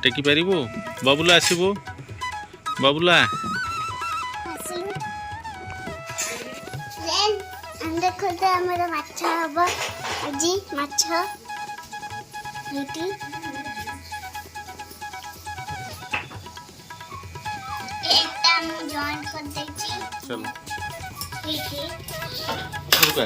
टेकी पारिबो बाबुला आसीबो बाबुला देखो तो हमारा माछा हब आज माछ नीति एकटा हम जॉइन कर दे छी चलो ठीक है रुका